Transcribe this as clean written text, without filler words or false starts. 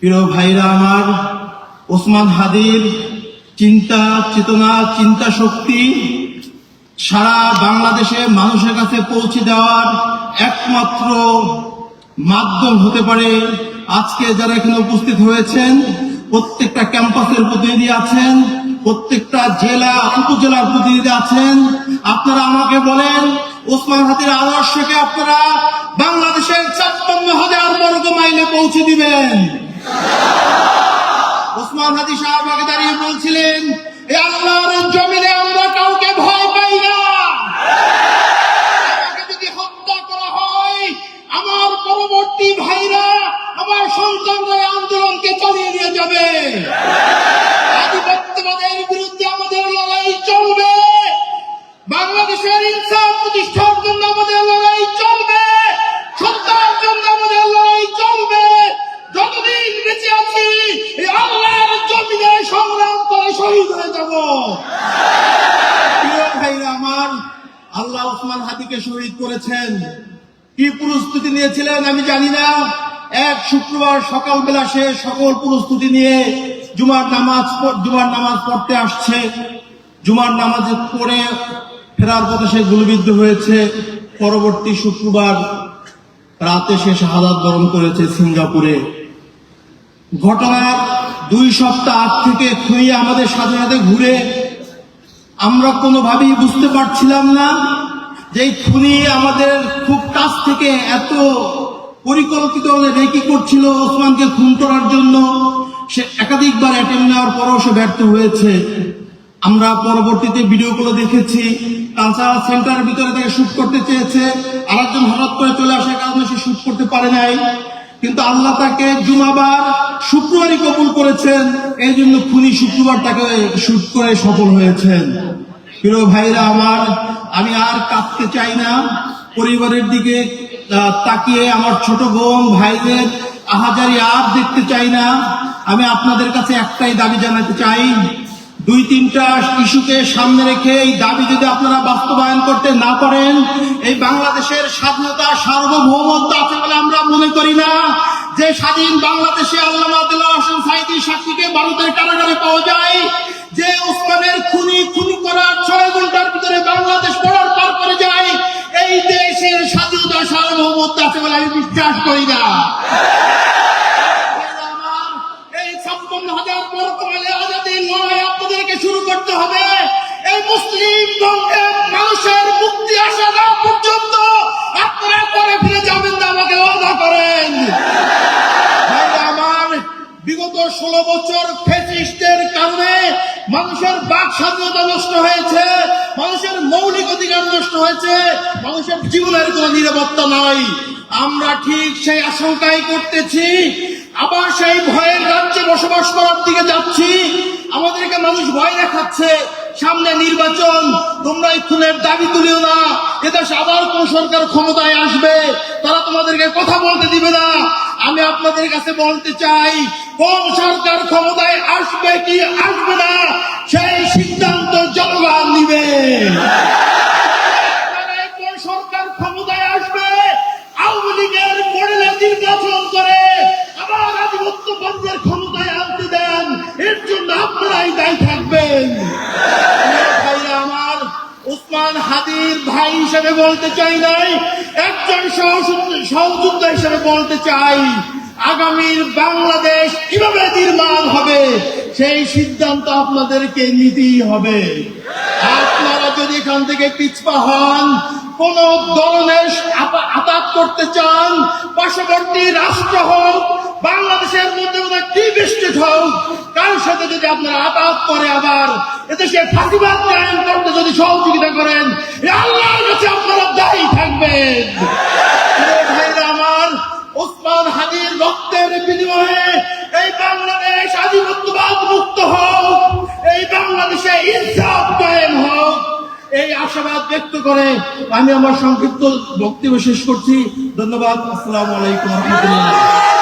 প্রিয় ভাইরা আমার, ওসমান হাদির চিন্তা চেতনা, চিন্তা শক্তি সারা বাংলাদেশে মানুষের কাছে পৌঁছে দেওয়ার একমাত্র মাধ্যম হতে পারে আজকে যারা এখানে উপস্থিত হয়েছেন। প্রত্যেকটা ক্যাম্পাসের প্রতিনিধি আছেন, প্রত্যেকটা জেলা উপজেলার প্রতিনিধি আছেন। আপনারা আমাকে বলেন, ওসমান হাদির আদর্শকে আপনারা বাংলাদেশের ৫৬,০০০ বর্গ মাইলে পৌঁছে দিবেন। ওসমান হাদি সাহেব আগে দাঁড়িয়ে বলছিলেন, এ আল্লাহর জমিনে আমরা কাউকে ভয় পাই না। আমাকে যদি হত্যা করা হয়, আমার পরবর্তী ভাইরা, আমার সন্তানরা আন্দোলনকে চালিয়ে নিয়ে যাবে। আধিপত্যবাদের বিরুদ্ধে আমাদের লড়াই চলবে। বাংলাদেশের ইনসাফ প্রতিষ্ঠার জন্য আমাদের লড়াই চলবে। সত্যার জন্য আমাদের লড়াই চলবে। যতদিন বেঁচে আছি, এই আল্লাহর জমিনে সংগ্রাম করে শহীদ হয়ে যাব। প্রিয় ভাইরা আমার, আল্লাহ ওসমান হাদিকে শহীদ করেছেন। কি প্রস্তুতি নিয়েছিলেন আমি জানি না। এক শুক্রবার সকালবেলা সে সকল প্রস্তুতি নিয়ে জুমার নামাজ পড়তে আসছে। জুমার নামাজ পড়ে ফেরার পথে সে গুলিবিদ্ধ হয়েছে। পরবর্তী শুক্রবার রাতে সে শাহাদাত বরণ করেছে সিঙ্গাপুরে। ঘটনার ২ সপ্তাহ আগ থেকে খুঁড়িয়ে আমাদের সাথে সাথে ঘুরে আমরা কোনোভাবেই বুঝতে পারছিলাম না যে এই খুনি আমাদের খুব কাছ থেকে এত পরিকল্পিত রেকি করছিল ওসমানকে খুন করার জন্য। সে একাধিকবার অ্যাটেম্প নেওয়ার পরও সে ব্যর্থ হয়েছে। আমরা পরবর্তীতে ভিডিওগুলো দেখেছি। কালচারাল সেন্টারের ভিতরে তাকে শুট করতে চেয়েছে, আরেকজন হঠাৎ করে চলে আসার কারণে সে শুট করতে পারে নাই। কিন্তু আল্লাহ তাকে জুমাবার শুক্রবারই কবুল করেছেন। এই জন্য খুনি শুক্রবার তাকে শুট করে সফল হয়েছেন। প্রিয় ভাইরা আমার, আমি আর কাঁদতে চাই না। পরিবারের দিকে তাকিয়ে আমার ছোট বোন ভাইদের আহাজারি আর দেখতে চাই না। আমি আপনাদের কাছে একটাই দাবি জানাতে চাই, ২-৩টা ইস্যুকে সামনে রেখে এই দাবি যদি আপনারা বাস্তবায়ন করতে না পারেন, এই বাংলাদেশের স্বাধীনতা সার্বভৌমত্ব আছে বলে আমরা মনে করি না। যে স্বাধীন বাংলাদেশে আল্লামা দেলোয়ার হোসেন সাঈদীর সাক্ষীকে ভারতের কারাগারে পাওয়া যায়, যে ওসমানের খুনি করার ৬ ঘন্টার ভিতরে বাংলাদেশ পার করে যায়, এই দেশের স্বাধীনতা সার্বভৌমত্ব আছে বলে আমি বিশ্বাস করি না। এই ৫৬,০০০ বর্গ মাইলে আজাদীর লড়াই আপনাদেরকে শুরু করতে হবে। এই মুসলিম মানুষের মুক্তি আসা না পর্যন্ত আপনারা করে ফিরে যাবেন না, আমাকে ওয়াদা করেন। আমার বিগত ১৬ বছর ফ্যাসিস্টের কারণে মানুষের বাক স্বাধীনতা নষ্ট হয়েছে, মানুষের মৌলিক অধিকার নষ্ট হয়েছে, মানুষের জীবনের কোনো নিরাপত্তা নাই। আমরা ঠিক সেই আশঙ্কাই করতেছি, আবার সেই ভয়ের রাজ্যে বসবাস করার দিকে যাচ্ছি। আমাদেরকে মানুষ ভয় দেখাচ্ছে, সামনে নির্বাচন, তোমরা এই খুনের দাবি তুলিও না, এদেশে আবার কোন সরকার ক্ষমতায় আসবে, তারা তোমাদেরকে কথা বলতে দিবে না। আমি আপনাদের কাছে বলতে চাই, কোন সরকার ক্ষমতায় আসবে কি আসবে না, সেই সিদ্ধান্ত জনগণ নিবে। কোন সরকার ক্ষমতায় আসবে, আওয়ামী লীগের মডেলে নির্বাচন করে আবার আধিপত্যবাদীদের ক্ষমতায় আনতে দেন, এর জন্য আপনারাই দায়ী থাকবেন। আমার ওসমান হাদির ভাই হিসেবে বলতে চাই নাই, একজন সহযোদ্ধা হিসেবে বলতে চাই, আগামীর বাংলাদেশ কিভাবে নির্মাণ হবে সেই সিদ্ধান্ত আপনাদেরকে নিতেই হবে। আপনারা যদি এখান থেকে পিছপা হন, কোন ধরনের আঘাত করতে চান, পার্শ্ববর্তী রাষ্ট্র হোক, বাংলাদেশের মধ্যে ডিপ স্টেট হোক, কারোর সাথে যদি আপনারা আঘাত করে আবার এদেশে ফাঁসিবাদ কায়েম করতে যদি সহযোগিতা করেন, আল্লাহর কাছে আপনারা দায়ী থাকবেন। ভাইরা আমার, ওসমান হাদির রক্তের বিনিময়ে এই বাংলাদেশ আধিপত্যবাদ মুক্ত হোক, এই বাংলাদেশে ইনসাফ কায়েম হোক, এই আশাবাদ ব্যক্ত করে আমি আমার সংক্ষিপ্ত বক্তব্য শেষ করছি। ধন্যবাদ। আসসালামু আলাইকুম ওয়া রাহমাতুল্লাহ।